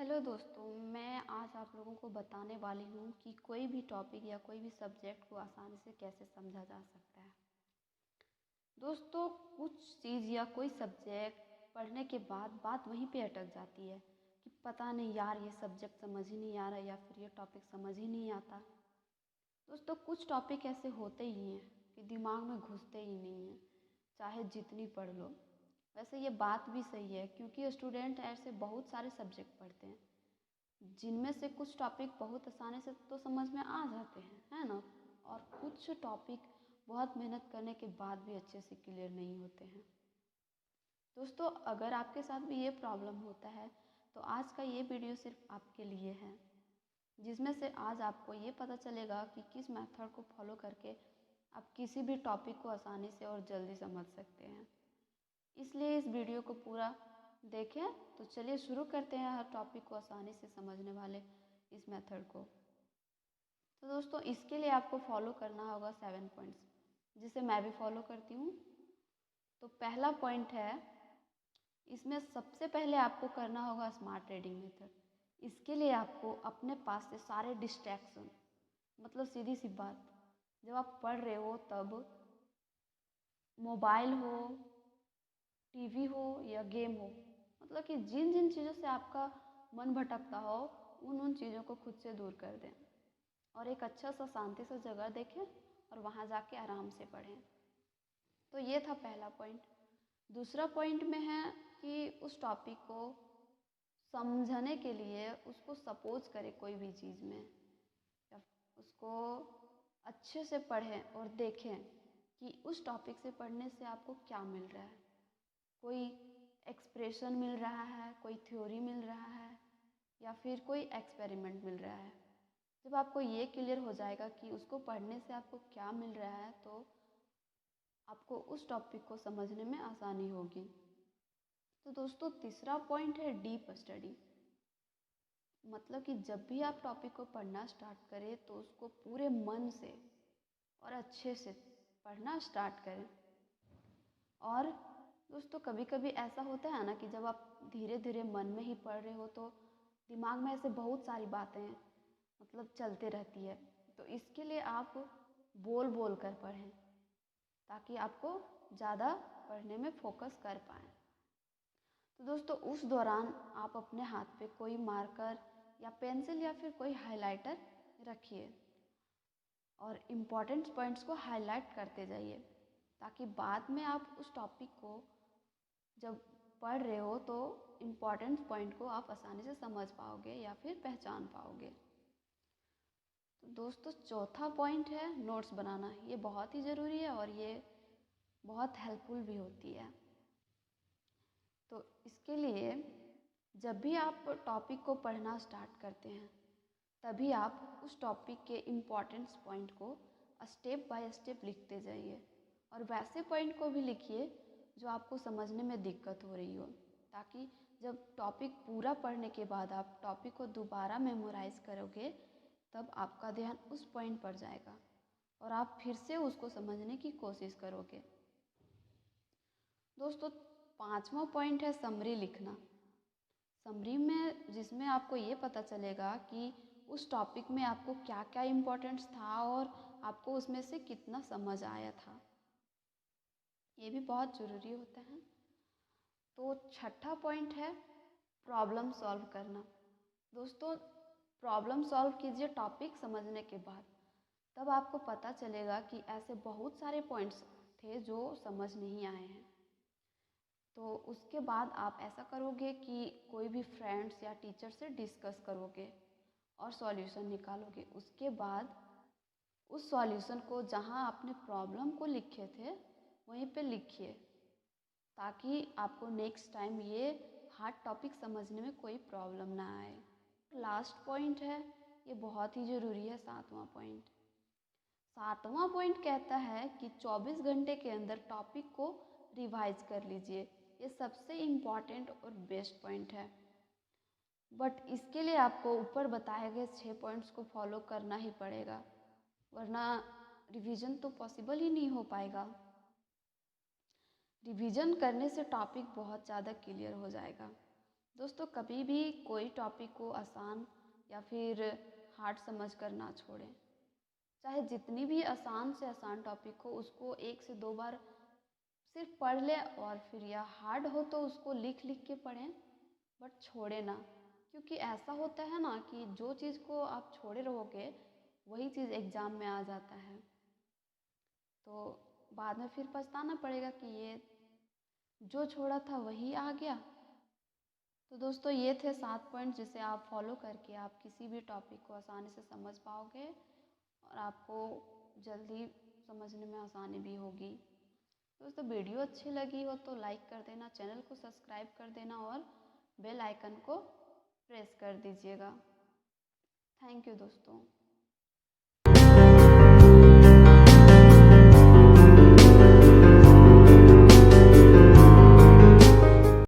Hello दोस्तों, मैं आज आप लोगों को बताने वाली हूँ कि कोई भी टॉपिक या कोई भी सब्जेक्ट को आसानी से कैसे समझा जा सकता है। दोस्तों, कुछ चीज़ या कोई सब्जेक्ट पढ़ने के बाद बात वहीं पे अटक जाती है कि पता नहीं यार, ये सब्जेक्ट समझ ही नहीं आ रहा या फिर ये टॉपिक समझ ही नहीं आता। दोस्तों, कुछ टॉपिक ऐसे होते ही हैं कि दिमाग में घुसते ही नहीं हैं, चाहे जितनी पढ़ लो। वैसे ये बात भी सही है क्योंकि स्टूडेंट ऐसे बहुत सारे सब्जेक्ट पढ़ते हैं जिनमें से कुछ टॉपिक बहुत आसानी से तो समझ में आ जाते हैं, है ना। और कुछ टॉपिक बहुत मेहनत करने के बाद भी अच्छे से क्लियर नहीं होते हैं। दोस्तों, अगर आपके साथ भी ये प्रॉब्लम होता है तो आज का ये वीडियो सिर्फ आपके लिए है, जिसमें से आज आपको ये पता चलेगा कि किस मेथड को फॉलो करके आप किसी भी टॉपिक को आसानी से और जल्दी समझ सकते हैं। इसलिए इस वीडियो को पूरा देखें। तो चलिए शुरू करते हैं हर टॉपिक को आसानी से समझने वाले इस मेथड को। तो दोस्तों, इसके लिए आपको फॉलो करना होगा 7 पॉइंट्स, जिसे मैं भी फॉलो करती हूँ। तो पहला पॉइंट है, इसमें सबसे पहले आपको करना होगा स्मार्ट रीडिंग मेथड। इसके लिए आपको अपने पास से सारे डिस्ट्रैक्शन, मतलब सीधी सी बात, जब आप पढ़ रहे हो तब मोबाइल हो, टीवी हो या गेम हो, मतलब कि जिन जिन चीज़ों से आपका मन भटकता हो उन चीज़ों को खुद से दूर कर दें और एक अच्छा सा शांति सा जगह देखें और वहाँ जाके आराम से पढ़ें। तो ये था पहला पॉइंट। दूसरा पॉइंट में है कि उस टॉपिक को समझने के लिए उसको सपोज करें कोई भी चीज़ में, या उसको अच्छे से पढ़ें और देखें कि उस टॉपिक से पढ़ने से आपको क्या मिल रहा है। कोई एक्सप्रेशन मिल रहा है, कोई थ्योरी मिल रहा है या फिर कोई एक्सपेरिमेंट मिल रहा है। जब आपको ये क्लियर हो जाएगा कि उसको पढ़ने से आपको क्या मिल रहा है तो आपको उस टॉपिक को समझने में आसानी होगी। तो दोस्तों, तीसरा पॉइंट है डीप स्टडी। मतलब कि जब भी आप टॉपिक को पढ़ना स्टार्ट करें तो उसको पूरे मन से और अच्छे से पढ़ना स्टार्ट करें। और दोस्तों, कभी कभी ऐसा होता है ना कि जब आप धीरे धीरे मन में ही पढ़ रहे हो तो दिमाग में ऐसे बहुत सारी बातें मतलब चलते रहती है। तो इसके लिए आप बोल बोल कर पढ़ें ताकि आपको ज़्यादा पढ़ने में फोकस कर पाएँ। तो दोस्तों, उस दौरान आप अपने हाथ पे कोई मार्कर या पेंसिल या फिर कोई हाइलाइटर रखिए और इम्पॉर्टेंट पॉइंट्स को हाईलाइट करते जाइए ताकि बाद में आप उस टॉपिक को जब पढ़ रहे हो तो इम्पॉर्टेंट पॉइंट को आप आसानी से समझ पाओगे या फिर पहचान पाओगे। तो दोस्तों, चौथा पॉइंट है नोट्स बनाना। ये बहुत ही ज़रूरी है और ये बहुत हेल्पफुल भी होती है। तो इसके लिए जब भी आप टॉपिक को पढ़ना स्टार्ट करते हैं तभी आप उस टॉपिक के इम्पॉर्टेंस पॉइंट को स्टेप बाय स्टेप लिखते जाइए और वैसे पॉइंट को भी लिखिए जो आपको समझने में दिक्कत हो रही हो, ताकि जब टॉपिक पूरा पढ़ने के बाद आप टॉपिक को दोबारा मेमोराइज करोगे तब आपका ध्यान उस पॉइंट पर जाएगा और आप फिर से उसको समझने की कोशिश करोगे। दोस्तों, पांचवा पॉइंट है समरी लिखना। समरी में जिसमें आपको ये पता चलेगा कि उस टॉपिक में आपको क्या क्या इम्पोर्टेंस था और आपको उसमें से कितना समझ आया था। ये भी बहुत ज़रूरी होता है। तो छठा पॉइंट है प्रॉब्लम सॉल्व करना। दोस्तों, प्रॉब्लम सॉल्व कीजिए टॉपिक समझने के बाद, तब आपको पता चलेगा कि ऐसे बहुत सारे पॉइंट्स थे जो समझ नहीं आए हैं। तो उसके बाद आप ऐसा करोगे कि कोई भी फ्रेंड्स या टीचर से डिस्कस करोगे और सॉल्यूशन निकालोगे। उसके बाद उस सॉल्यूशन को जहाँ आपने प्रॉब्लम को लिखे थे वहीं पे लिखिए ताकि आपको नेक्स्ट टाइम ये हार्ड टॉपिक समझने में कोई प्रॉब्लम ना आए। लास्ट पॉइंट है, ये बहुत ही ज़रूरी है, सातवां पॉइंट। सातवां पॉइंट कहता है कि 24 घंटे के अंदर टॉपिक को रिवाइज कर लीजिए। ये सबसे इम्पॉर्टेंट और बेस्ट पॉइंट है। बट इसके लिए आपको ऊपर बताए गए 6 पॉइंट्स को फॉलो करना ही पड़ेगा, वरना रिवीजन तो पॉसिबल ही नहीं हो पाएगा। रिवीजन करने से टॉपिक बहुत ज़्यादा क्लियर हो जाएगा दोस्तों कभी भी कोई टॉपिक को आसान या फिर हार्ड समझ कर ना छोड़ें। चाहे जितनी भी आसान से आसान टॉपिक हो उसको 1 से 2 बार सिर्फ पढ़ लें, और फिर या हार्ड हो तो उसको लिख लिख के पढ़ें, बट छोड़े ना। क्योंकि ऐसा होता है ना कि जो चीज़ को आप छोड़े रहोगे वही चीज़ एग्ज़ाम में आ जाता है, तो बाद में फिर पछताना पड़ेगा कि ये जो छोड़ा था वही आ गया। तो दोस्तों ये थे 7 पॉइंट जिसे आप फॉलो करके आप किसी भी टॉपिक को आसानी से समझ पाओगे और आपको जल्दी समझने में आसानी भी होगी। दोस्तों वीडियो अच्छी लगी हो तो लाइक कर देना, चैनल को सब्सक्राइब कर देना और बेल आइकन को प्रेस कर दीजिएगा। थैंक यू दोस्तों।